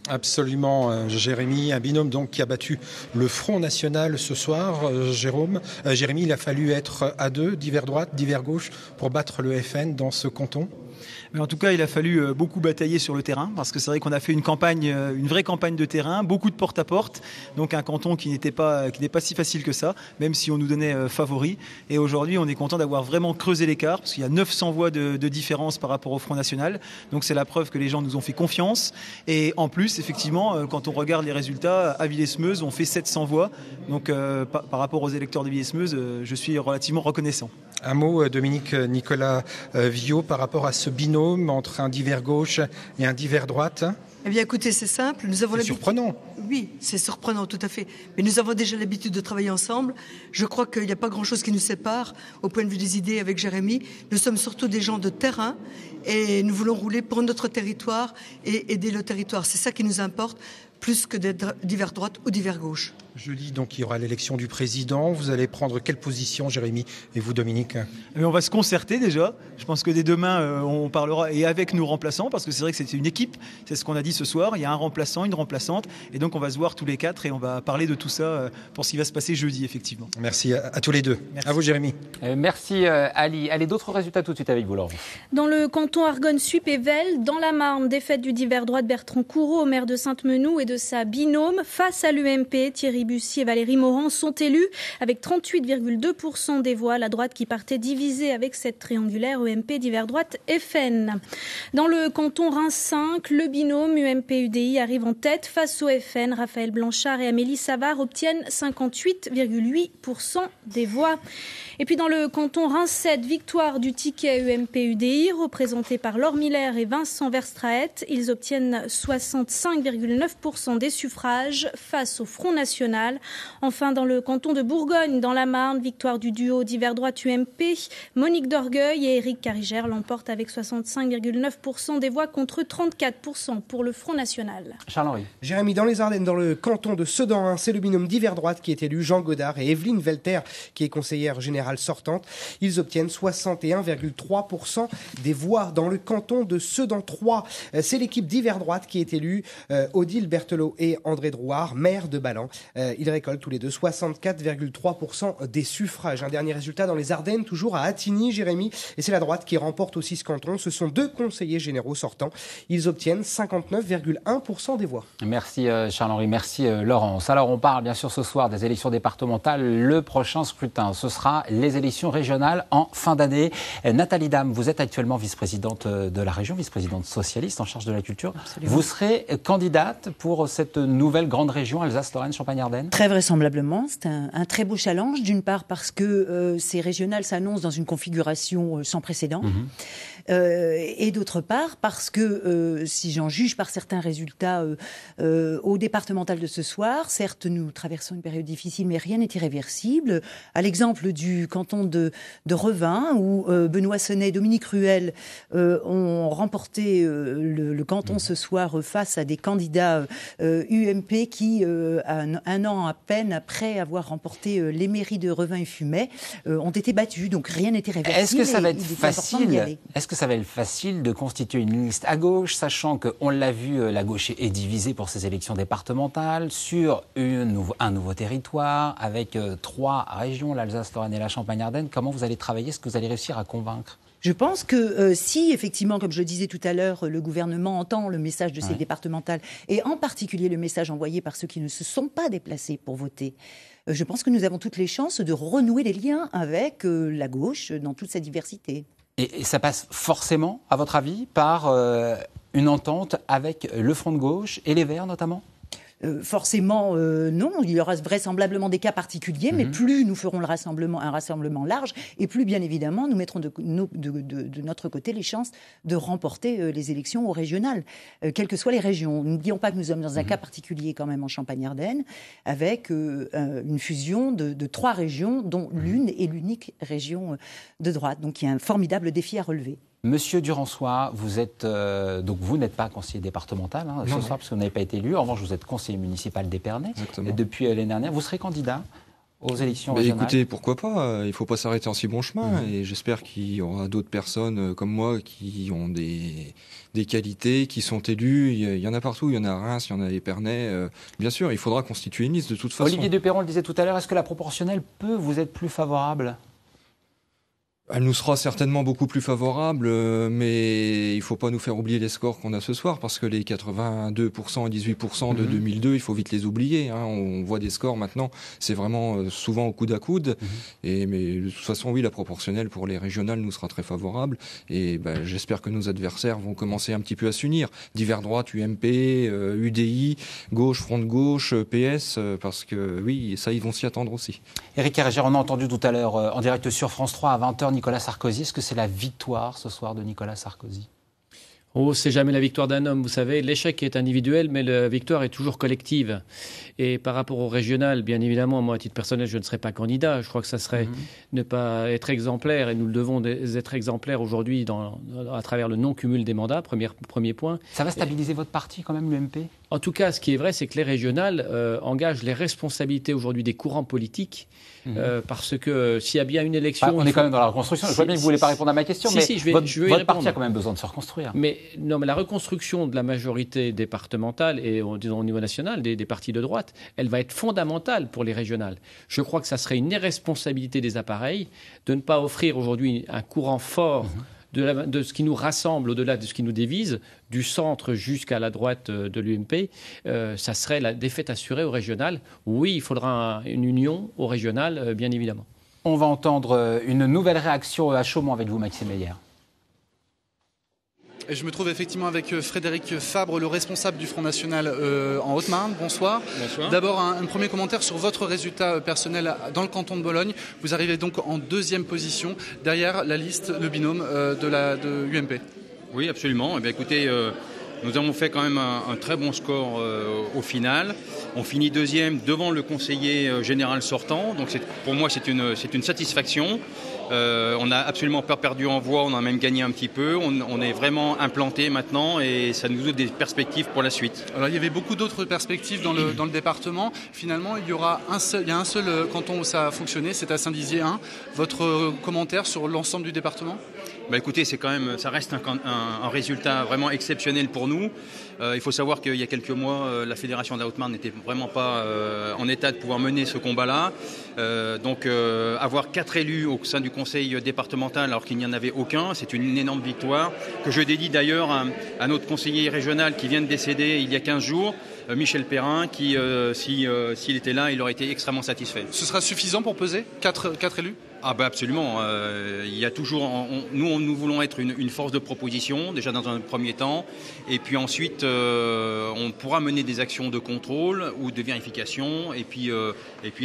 Absolument, Jérémy, un binôme donc qui a battu le Front National ce soir. Jérémy, il a fallu être à deux, d'hiver droite, d'hiver gauche, pour battre le FN dans ce canton. Mais en tout cas, il a fallu beaucoup batailler sur le terrain, parce que c'est vrai qu'on a fait une vraie campagne de terrain, beaucoup de porte-à-porte, donc un canton qui n'est pas si facile que ça, même si on nous donnait favori. Et aujourd'hui, on est content d'avoir vraiment creusé l'écart, parce qu'il y a 900 voix de différence par rapport au Front National. Donc c'est la preuve que les gens nous ont fait confiance. Et en plus, effectivement, quand on regarde les résultats, à Villesmeuse, on fait 700 voix. Donc par rapport aux électeurs de Villesmeuse, je suis relativement reconnaissant. Un mot, Dominique Nicolas Viaud, par rapport à ce binôme entre un d'hiver gauche et un d'hiver droite. Eh bien, écoutez, c'est simple. C'est surprenant. Oui, c'est surprenant, tout à fait. Mais nous avons déjà l'habitude de travailler ensemble. Je crois qu'il n'y a pas grand-chose qui nous sépare au point de vue des idées avec Jérémy. Nous sommes surtout des gens de terrain et nous voulons rouler pour notre territoire et aider le territoire. C'est ça qui nous importe, plus que d'être d'hiver droite ou d'hiver gauche. Jeudi, donc, il y aura l'élection du président. Vous allez prendre quelle position, Jérémy, et vous, Dominique ? Mais on va se concerter déjà. Je pense que dès demain, on parlera, et avec nos remplaçants, parce que c'est vrai que c'est une équipe. C'est ce qu'on a dit ce soir. Il y a un remplaçant, une remplaçante. Et donc, on va se voir tous les quatre et on va parler de tout ça pour ce qui va se passer jeudi, effectivement. Merci à tous les deux. Merci. À vous, Jérémy. Merci, Ali. Allez, d'autres résultats tout de suite avec vous, Laurent. Dans le canton Argonne-Sup-et-Vesle, dans la Marne, défaite du d'hiver droite Bertrand Courreau, maire de Sainte-Menou, et de sa binôme face à l'UMP. Thierry Bussy et Valérie Morand sont élus avec 38,2% des voix. La droite qui partait divisée avec cette triangulaire UMP d'hiver droite FN. Dans le canton Reims 5, le binôme UMP-UDI arrive en tête face au FN. Raphaël Blanchard et Amélie Savard obtiennent 58,8% des voix. Et puis dans le canton Reims 7, victoire du ticket UMP-UDI représenté par Laure Miller et Vincent Verstraete. Ils obtiennent 65,9% des suffrages face au Front National. Enfin, dans le canton de Bourgogne, dans la Marne, victoire du duo d'hiver droite UMP. Monique Dorgueil et Éric Carigère l'emportent avec 65,9% des voix contre 34% pour le Front National. Charles-Henri. Jérémy, dans les Ardennes, dans le canton de Sedan, c'est le binôme d'hiver droite qui est élu, Jean Godard et Evelyne Velter, qui est conseillère générale sortante. Ils obtiennent 61,3% des voix. Dans le canton de Sedan 3, c'est l'équipe d'hiver droite qui est élue, Odile Berthelot et André Drouard, maire de Ballan. Ils récoltent tous les deux 64,3% des suffrages. Un dernier résultat dans les Ardennes, toujours à Attigny, Jérémy, et c'est la droite qui remporte aussi ce canton. Ce sont deux conseillers généraux sortants. Ils obtiennent 59,1% des voix. Merci Charles-Henri, merci Laurence. Alors on parle bien sûr ce soir des élections départementales. Le prochain scrutin, ce sera les élections régionales en fin d'année. Nathalie Dame, vous êtes actuellement vice-présidente de la région, vice-présidente socialiste en charge de la culture. Absolument. Vous serez candidate pour cette nouvelle grande région Alsace-Lorraine-Champagne-Ardenne ? Très vraisemblablement. C'est un très beau challenge, d'une part parce que ces régionales s'annoncent dans une configuration sans précédent. Et d'autre part parce que, si j'en juge par certains résultats au départemental de ce soir, certes nous traversons une période difficile, mais rien n'est irréversible. À l'exemple du canton de Revin, où Benoît Sonnet et Dominique Ruel ont remporté le canton ce soir face à des candidats UMP qui, un an à peine après avoir remporté les mairies de Revin et Fumet, ont été battus. Donc rien n'est irréversible. Est-ce que ça va être facile ? Est-ce que ça va être facile de constituer une liste à gauche, sachant qu'on l'a vu, la gauche est divisée pour ces élections départementales sur un nouveau territoire, avec 3 régions, l'Alsace, Lorraine et la Champagne-Ardenne. Comment vous allez travailler ? Est-ce que vous allez réussir à convaincre ? Je pense que si, effectivement, comme je le disais tout à l'heure, le gouvernement entend le message de ces départementales, et en particulier le message envoyé par ceux qui ne se sont pas déplacés pour voter, je pense que nous avons toutes les chances de renouer les liens avec la gauche dans toute sa diversité. Et ça passe forcément, à votre avis, par une entente avec le Front de gauche et les Verts notamment ? Forcément, non. Il y aura vraisemblablement des cas particuliers, mais plus nous ferons un rassemblement large, et plus, bien évidemment, nous mettrons de notre côté les chances de remporter les élections au régional, quelles que soient les régions. N'oublions pas que nous sommes dans un cas particulier quand même en Champagne-Ardenne, avec une fusion de 3 régions, dont l'une est l'unique région de droite. Donc il y a un formidable défi à relever. Monsieur Durançois, vous êtes donc vous n'êtes pas conseiller départemental ce soir parce que vous n'avez pas été élu. En revanche, vous êtes conseiller municipal d'Épernay depuis l'année dernière. Vous serez candidat aux élections régionales. Écoutez, pourquoi pas. Il ne faut pas s'arrêter en si bon chemin. Et j'espère qu'il y aura d'autres personnes comme moi qui ont des qualités, qui sont élues. Il y en a partout. Il y en a à Reims, il y en a à Épernay. Bien sûr, il faudra constituer une liste de toute façon. Olivier de Perron le disait tout à l'heure. Est-ce que la proportionnelle peut vous être plus favorable ? Elle nous sera certainement beaucoup plus favorable, mais il ne faut pas nous faire oublier les scores qu'on a ce soir, parce que les 82% et 18% de 2002, il faut vite les oublier. On voit des scores maintenant, c'est vraiment souvent au coude à coude. Mais de toute façon, oui, la proportionnelle pour les régionales nous sera très favorable. Et j'espère que nos adversaires vont commencer un petit peu à s'unir. Divers droite, UMP, UDI, gauche, Front de gauche, PS, parce que oui, ça, ils vont s'y attendre aussi. Éric Herrégère, on a entendu tout à l'heure en direct sur France 3 à 20h Nicolas Sarkozy. Est-ce que c'est la victoire ce soir de Nicolas Sarkozy ? Oh, c'est jamais la victoire d'un homme, vous savez. L'échec est individuel, mais la victoire est toujours collective. Et par rapport au régional, bien évidemment, moi, à titre personnel, je ne serai pas candidat. Je crois que ça serait ne pas être exemplaire, et nous le devons être exemplaires aujourd'hui à travers le non-cumul des mandats, premier point. Ça va stabiliser votre parti quand même, l'UMP ? En tout cas, ce qui est vrai, c'est que les régionales engagent les responsabilités aujourd'hui des courants politiques, parce que s'il y a bien une élection... on est quand même dans la reconstruction. Je vois bien que vous ne voulez pas répondre à ma question, mais votre parti a quand même besoin de se reconstruire. Mais la reconstruction de la majorité départementale et au niveau national des partis de droite, elle va être fondamentale pour les régionales. Je crois que ça serait une irresponsabilité des appareils de ne pas offrir aujourd'hui un courant fort de ce qui nous rassemble au-delà de ce qui nous divise, du centre jusqu'à la droite de l'UMP. Ça serait la défaite assurée au régional. Oui, il faudra une union au régional, bien évidemment. On va entendre une nouvelle réaction à Chaumont avec vous, Maxime Meyer. Et je me trouve effectivement avec Frédéric Fabre, le responsable du Front National en Haute-Marne. Bonsoir. Bonsoir. D'abord, un premier commentaire sur votre résultat personnel dans le canton de Bologne. Vous arrivez donc en 2e position, derrière la liste, le binôme de UMP. Oui, absolument. Eh bien, écoutez, nous avons fait quand même un très bon score au final. On finit 2e devant le conseiller général sortant. Donc pour moi, c'est une satisfaction. On n'a absolument pas perdu en voix, on a même gagné un petit peu. On est vraiment implanté maintenant et ça nous ouvre des perspectives pour la suite. Alors il y avait beaucoup d'autres perspectives dans le département. Finalement, il y a un seul canton où ça a fonctionné, c'est à Saint-Dizier 1. Votre commentaire sur l'ensemble du département ? Écoutez, ça reste un résultat vraiment exceptionnel pour nous. Il faut savoir qu'il y a quelques mois, la Fédération de la Haute-Marne n'était vraiment pas en état de pouvoir mener ce combat-là. Donc avoir 4 élus au sein du conseil départemental alors qu'il n'y en avait aucun, c'est une énorme victoire que je dédie d'ailleurs à notre conseiller régional qui vient de décéder il y a 15 jours, Michel Perrin, qui, s'il était là, il aurait été extrêmement satisfait. Ce sera suffisant pour peser 4 élus ? Absolument. Il y a toujours, nous voulons être une force de proposition, déjà dans un premier temps, et puis ensuite on pourra mener des actions de contrôle ou de vérification, et puis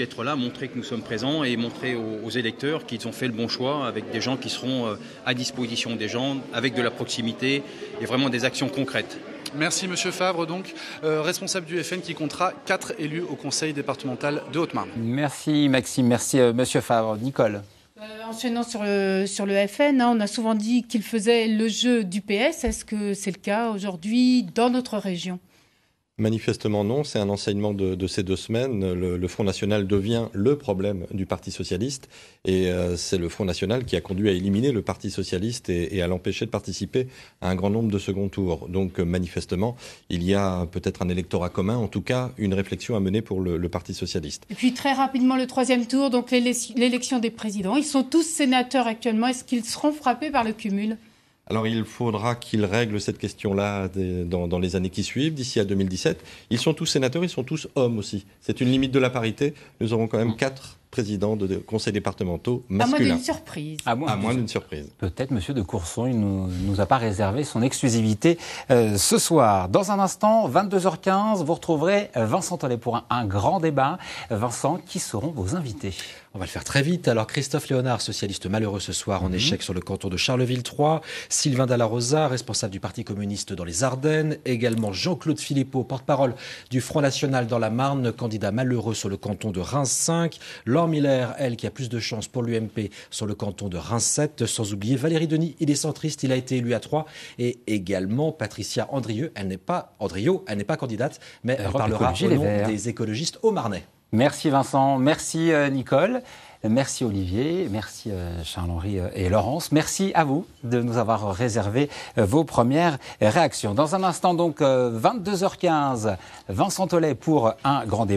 être là, montrer que nous sommes présents et montrer aux électeurs qu'ils ont fait le bon choix avec des gens qui seront à disposition des gens, avec de la proximité et vraiment des actions concrètes. Merci Monsieur Fabre, donc responsable du FN qui comptera 4 élus au conseil départemental de Haute-Marne. Merci Maxime, merci Monsieur Fabre. Nicole. Enchaînant sur le FN, on a souvent dit qu'il faisait le jeu du PS. Est-ce que c'est le cas aujourd'hui dans notre région ? Manifestement non, c'est un enseignement de ces 2 semaines. Le Front National devient le problème du Parti Socialiste et c'est le Front National qui a conduit à éliminer le Parti Socialiste et à l'empêcher de participer à un grand nombre de second tours. Donc manifestement, il y a peut-être un électorat commun, en tout cas une réflexion à mener pour le Parti Socialiste. Et puis très rapidement le 3e tour, donc l'élection des présidents. Ils sont tous sénateurs actuellement. Est-ce qu'ils seront frappés par le cumul ? Alors il faudra qu'ils règlent cette question-là dans les années qui suivent, d'ici à 2017. Ils sont tous sénateurs, ils sont tous hommes aussi. C'est une limite de la parité. Nous aurons quand même 4 présidents de conseils départementaux masculins. À moins d'une surprise. À moins d'une surprise. Peut-être Monsieur de Courson, il nous a pas réservé son exclusivité ce soir. Dans un instant, 22h15, vous retrouverez Vincent Tollet pour un grand débat. Vincent, qui seront vos invités ? On va le faire très vite. Alors, Christophe Léonard, socialiste malheureux ce soir, en échec sur le canton de Charleville-3. Sylvain Dalla Rosa, responsable du Parti communiste dans les Ardennes. Également Jean-Claude Philippot, porte-parole du Front National dans la Marne, candidat malheureux sur le canton de Reims 5. Laure Miller, elle, qui a plus de chance pour l'UMP sur le canton de Reims 7. Sans oublier Valérie Denis, il est centriste, il a été élu à 3. Et également Patricia Andrieux, elle n'est pas candidate, mais elle parlera au nom des écologistes au Marnais. Merci Vincent, merci Nicole, merci Olivier, merci Charles-Henri et Laurence. Merci à vous de nous avoir réservé vos premières réactions. Dans un instant donc, 22h15, Vincent Tollet pour un grand débat.